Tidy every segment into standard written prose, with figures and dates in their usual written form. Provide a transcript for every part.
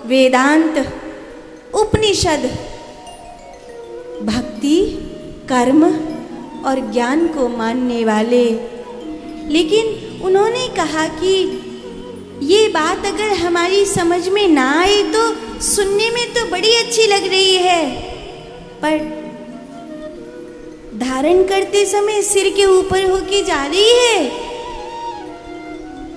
वेदांत, उपनिषद, भक्ति, कर्म और ज्ञान को मानने वाले। लेकिन उन्होंने कहा कि ये बात अगर हमारी समझ में ना आए तो सुनने में तो बड़ी अच्छी लग रही है, पर धारण करते समय सिर के ऊपर होके जा रही है,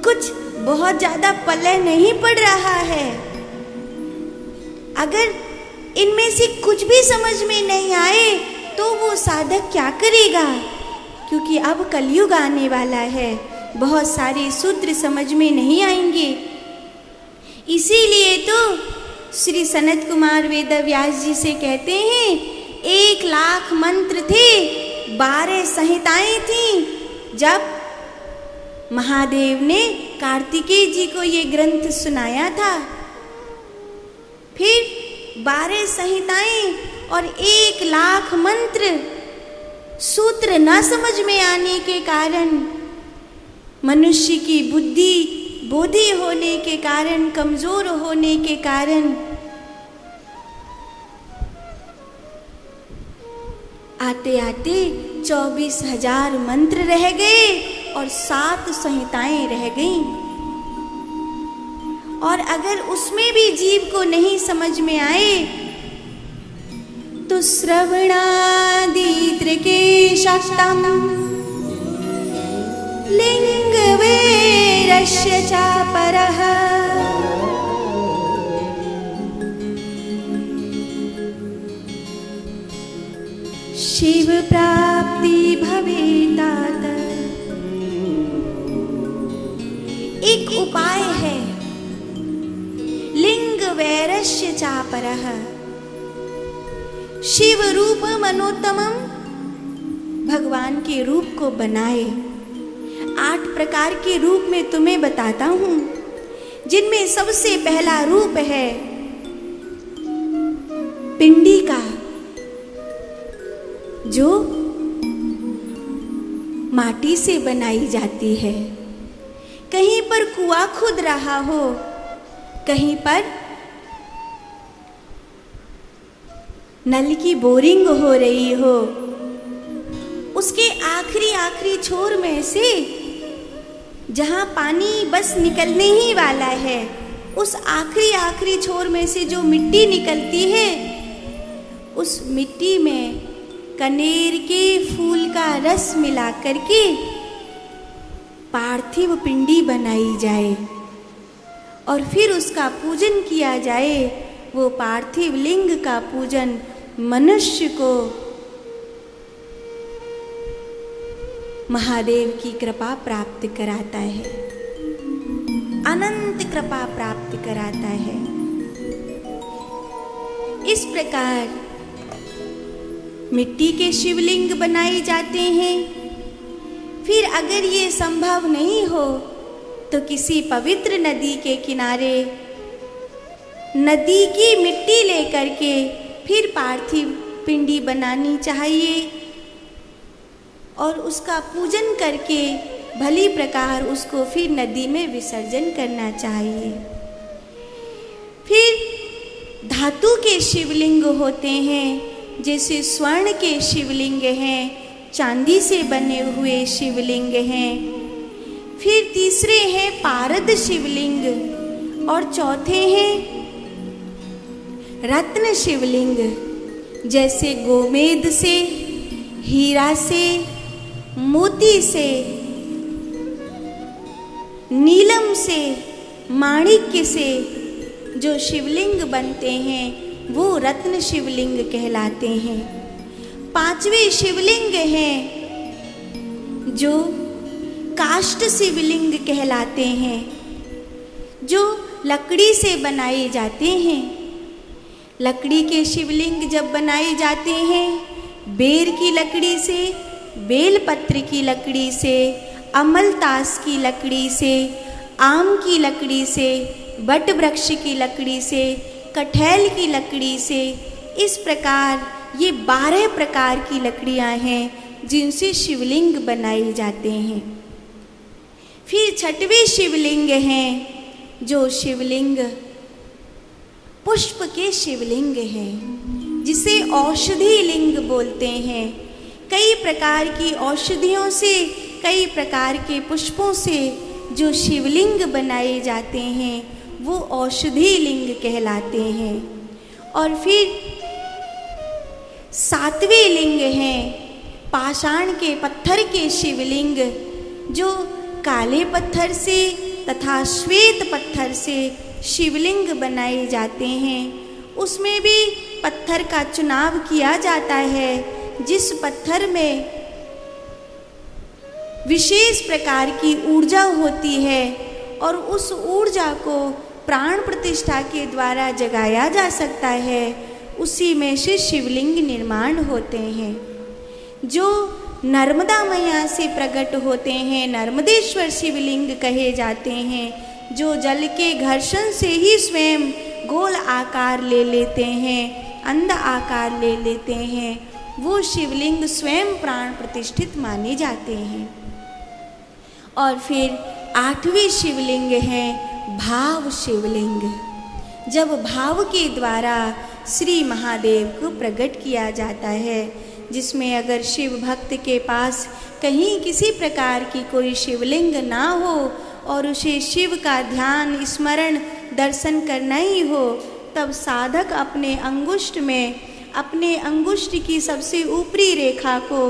कुछ बहुत ज्यादा पल्ले नहीं पड़ रहा है। अगर इनमें से कुछ भी समझ में नहीं आए तो वो साधक क्या करेगा? क्योंकि अब कलयुग आने वाला है, बहुत सारे सूत्र समझ में नहीं आएंगे। इसीलिए तो श्री सनत कुमार वेदव्यास जी से कहते हैं 1,00,000 मंत्र थे, 12 संहिताएं थी। जब महादेव ने कार्तिकेय जी को ये ग्रंथ सुनाया था, फिर 12 संहिताएं और 1,00,000 मंत्र, सूत्र न समझ में आने के कारण, मनुष्य की बुद्धि बोधी होने के कारण, कमजोर होने के कारण आते आते 24,000 मंत्र रह गए और 7 संहिताएं रह गईं। और अगर उसमें भी जीव को नहीं समझ में आए तो श्रवणादि त्रिकेशक्तम लिंग वैरस्य चापरः शिव प्राप्ति भवेतात। एक उपाय है, लिंग वैरस्य चापरः, शिव रूप मनोत्तमम, भगवान के रूप को बनाए। 8 प्रकार के रूप में तुम्हें बताता हूं, जिनमें सबसे पहला रूप है पिंडी का, जो माटी से बनाई जाती है। कहीं पर कुआं खुद रहा हो, कहीं पर नल की बोरिंग हो रही हो, उसके आखिरी छोर में से जहां पानी बस निकलने ही वाला है, उस आखिरी छोर में से जो मिट्टी निकलती है, उस मिट्टी में कनेर के फूल का रस मिला करके पार्थिव पिंडी बनाई जाए और फिर उसका पूजन किया जाए। वो पार्थिव लिंग का पूजन मनुष्य को महादेव की कृपा प्राप्त कराता है, अनंत कृपा प्राप्त कराता है। इस प्रकार मिट्टी के शिवलिंग बनाए जाते हैं। फिर अगर ये संभव नहीं हो तो किसी पवित्र नदी के किनारे नदी की मिट्टी लेकर के फिर पार्थिव पिंडी बनानी चाहिए और उसका पूजन करके भली प्रकार उसको फिर नदी में विसर्जन करना चाहिए। फिर धातु के शिवलिंग होते हैं, जैसे स्वर्ण के शिवलिंग हैं, चांदी से बने हुए शिवलिंग हैं। फिर तीसरे हैं पारद शिवलिंग और चौथे हैं रत्न शिवलिंग, जैसे गोमेद से, हीरा से, मोती से, नीलम से, माणिक्य से जो शिवलिंग बनते हैं वो रत्न शिवलिंग कहलाते हैं। 5वें शिवलिंग हैं जो काष्ठ शिवलिंग कहलाते हैं, जो लकड़ी से बनाए जाते हैं। लकड़ी के शिवलिंग जब बनाए जाते हैं, बेर की लकड़ी से, बेलपत्र की लकड़ी से, अमलतास की लकड़ी से, आम की लकड़ी से, बट वृक्ष की लकड़ी से, कटहल की लकड़ी से, इस प्रकार ये 12 प्रकार की लकड़ियां हैं जिनसे शिवलिंग बनाए जाते हैं। फिर 6वें शिवलिंग हैं जो शिवलिंग पुष्प के शिवलिंग हैं, जिसे औषधि लिंग बोलते हैं। कई प्रकार की औषधियों से, कई प्रकार के पुष्पों से जो शिवलिंग बनाए जाते हैं वो औषधि लिंग कहलाते हैं। और फिर 7वें लिंग हैं पाषाण के पत्थर के शिवलिंग, जो काले पत्थर से तथा श्वेत पत्थर से शिवलिंग बनाए जाते हैं। उसमें भी पत्थर का चुनाव किया जाता है, जिस पत्थर में विशेष प्रकार की ऊर्जा होती है और उस ऊर्जा को प्राण प्रतिष्ठा के द्वारा जगाया जा सकता है, उसी में से शिवलिंग निर्माण होते हैं। जो नर्मदा मैया से प्रकट होते हैं, नर्मदेश्वर शिवलिंग कहे जाते हैं, जो जल के घर्षण से ही स्वयं गोल आकार ले लेते हैं, अंध आकार ले लेते हैं, वो शिवलिंग स्वयं प्राण प्रतिष्ठित माने जाते हैं। और फिर 8वें शिवलिंग है भाव शिवलिंग, जब भाव के द्वारा श्री महादेव को प्रकट किया जाता है, जिसमें अगर शिव भक्त के पास कहीं किसी प्रकार की कोई शिवलिंग ना हो और उसे शिव का ध्यान, स्मरण, दर्शन करना ही हो, तब साधक अपने अंगुष्ठ में, अपने अंगुष्ठ की सबसे ऊपरी रेखा को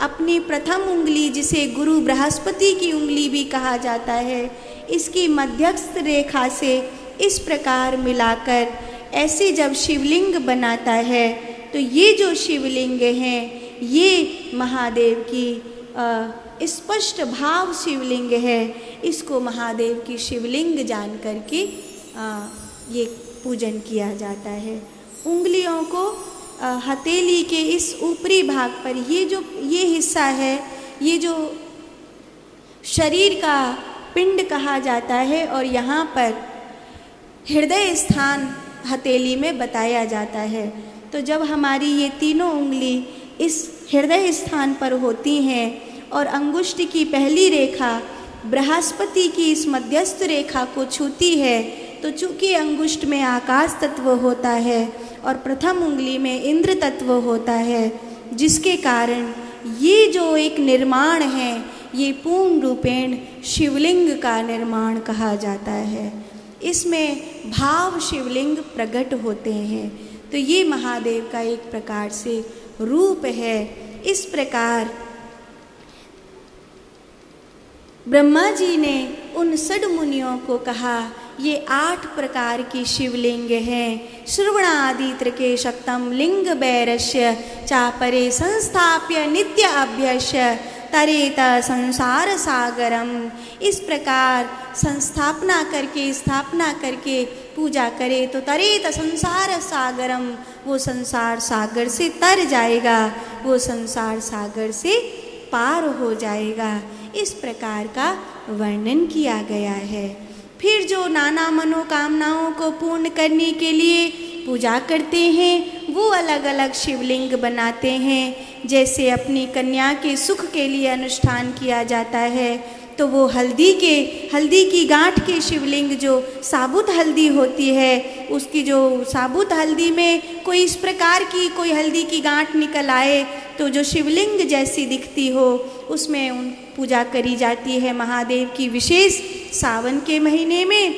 अपनी प्रथम उंगली, जिसे गुरु बृहस्पति की उंगली भी कहा जाता है, इसकी मध्यस्थ रेखा से इस प्रकार मिलाकर ऐसे जब शिवलिंग बनाता है, तो ये जो शिवलिंग हैं ये महादेव की स्पष्ट भाव शिवलिंग है। इसको महादेव की शिवलिंग जान करके ये पूजन किया जाता है। उंगलियों को हथेली के इस ऊपरी भाग पर, ये हिस्सा है, ये जो शरीर का पिंड कहा जाता है, और यहाँ पर हृदय स्थान हथेली में बताया जाता है। तो जब हमारी ये तीनों उंगली इस हृदय स्थान पर होती हैं और अंगुष्ठ की पहली रेखा बृहस्पति की इस मध्यस्थ रेखा को छूती है, तो चूँकि अंगुष्ठ में आकाश तत्व होता है और प्रथम उंगली में इंद्र तत्व होता है, जिसके कारण ये जो एक निर्माण है, ये पूर्ण रूपेण शिवलिंग का निर्माण कहा जाता है। इसमें भाव शिवलिंग प्रकट होते हैं। तो ये महादेव का एक प्रकार से रूप है। इस प्रकार ब्रह्मा जी ने उन षड मुनियों को कहा, ये 8 प्रकार की शिवलिंग हैं। श्रवणादित्र के शक्तम लिंग बैरस्य चापरे संस्थाप्य नित्य अभ्यस्य तरेत संसार सागरम। इस प्रकार संस्थापना करके, स्थापना करके पूजा करे तो तरेत संसार सागरम, वो संसार सागर से तर जाएगा, वो संसार सागर से पार हो जाएगा। इस प्रकार का वर्णन किया गया है। फिर जो नाना मनोकामनाओं को पूर्ण करने के लिए पूजा करते हैं, वो अलग अलग शिवलिंग बनाते हैं। जैसे अपनी कन्या के सुख के लिए अनुष्ठान किया जाता है, तो वो हल्दी की गांठ के शिवलिंग, जो साबुत हल्दी होती है, उसकी जो साबुत हल्दी में कोई इस प्रकार की कोई हल्दी की गांठ निकल आए तो जो शिवलिंग जैसी दिखती हो, उसमें उन पूजा करी जाती है महादेव की विशेष सावन के महीने में।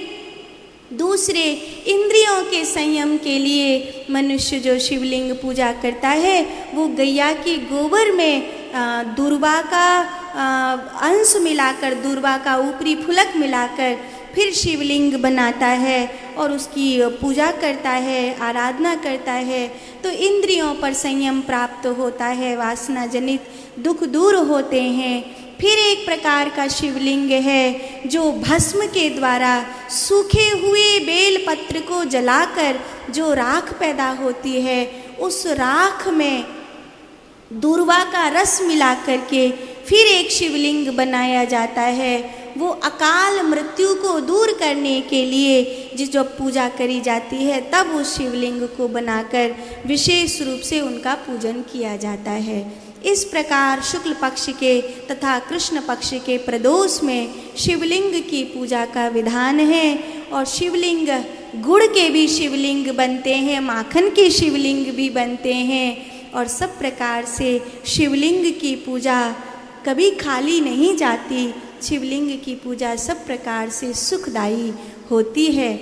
दूसरे इंद्रियों के संयम के लिए मनुष्य जो शिवलिंग पूजा करता है, वो गैया के गोबर में दूर्वा का अंश मिलाकर, दूर्वा का ऊपरी फुलक मिलाकर फिर शिवलिंग बनाता है और उसकी पूजा करता है, आराधना करता है। तो इंद्रियों पर संयम प्राप्त होता है, वासना जनित दुख दूर होते हैं। फिर एक प्रकार का शिवलिंग है जो भस्म के द्वारा सूखे हुए बेल पत्र को जलाकर जो राख पैदा होती है, उस राख में दूर्वा का रस मिला करके फिर एक शिवलिंग बनाया जाता है। वो अकाल मृत्यु को दूर करने के लिए जो पूजा करी जाती है, तब उस शिवलिंग को बनाकर विशेष रूप से उनका पूजन किया जाता है। इस प्रकार शुक्ल पक्ष के तथा कृष्ण पक्ष के प्रदोष में शिवलिंग की पूजा का विधान है। और शिवलिंग गुड़ के भी शिवलिंग बनते हैं, माखन के शिवलिंग भी बनते हैं। और सब प्रकार से शिवलिंग की पूजा कभी खाली नहीं जाती। शिवलिंग की पूजा सब प्रकार से सुखदायी होती है।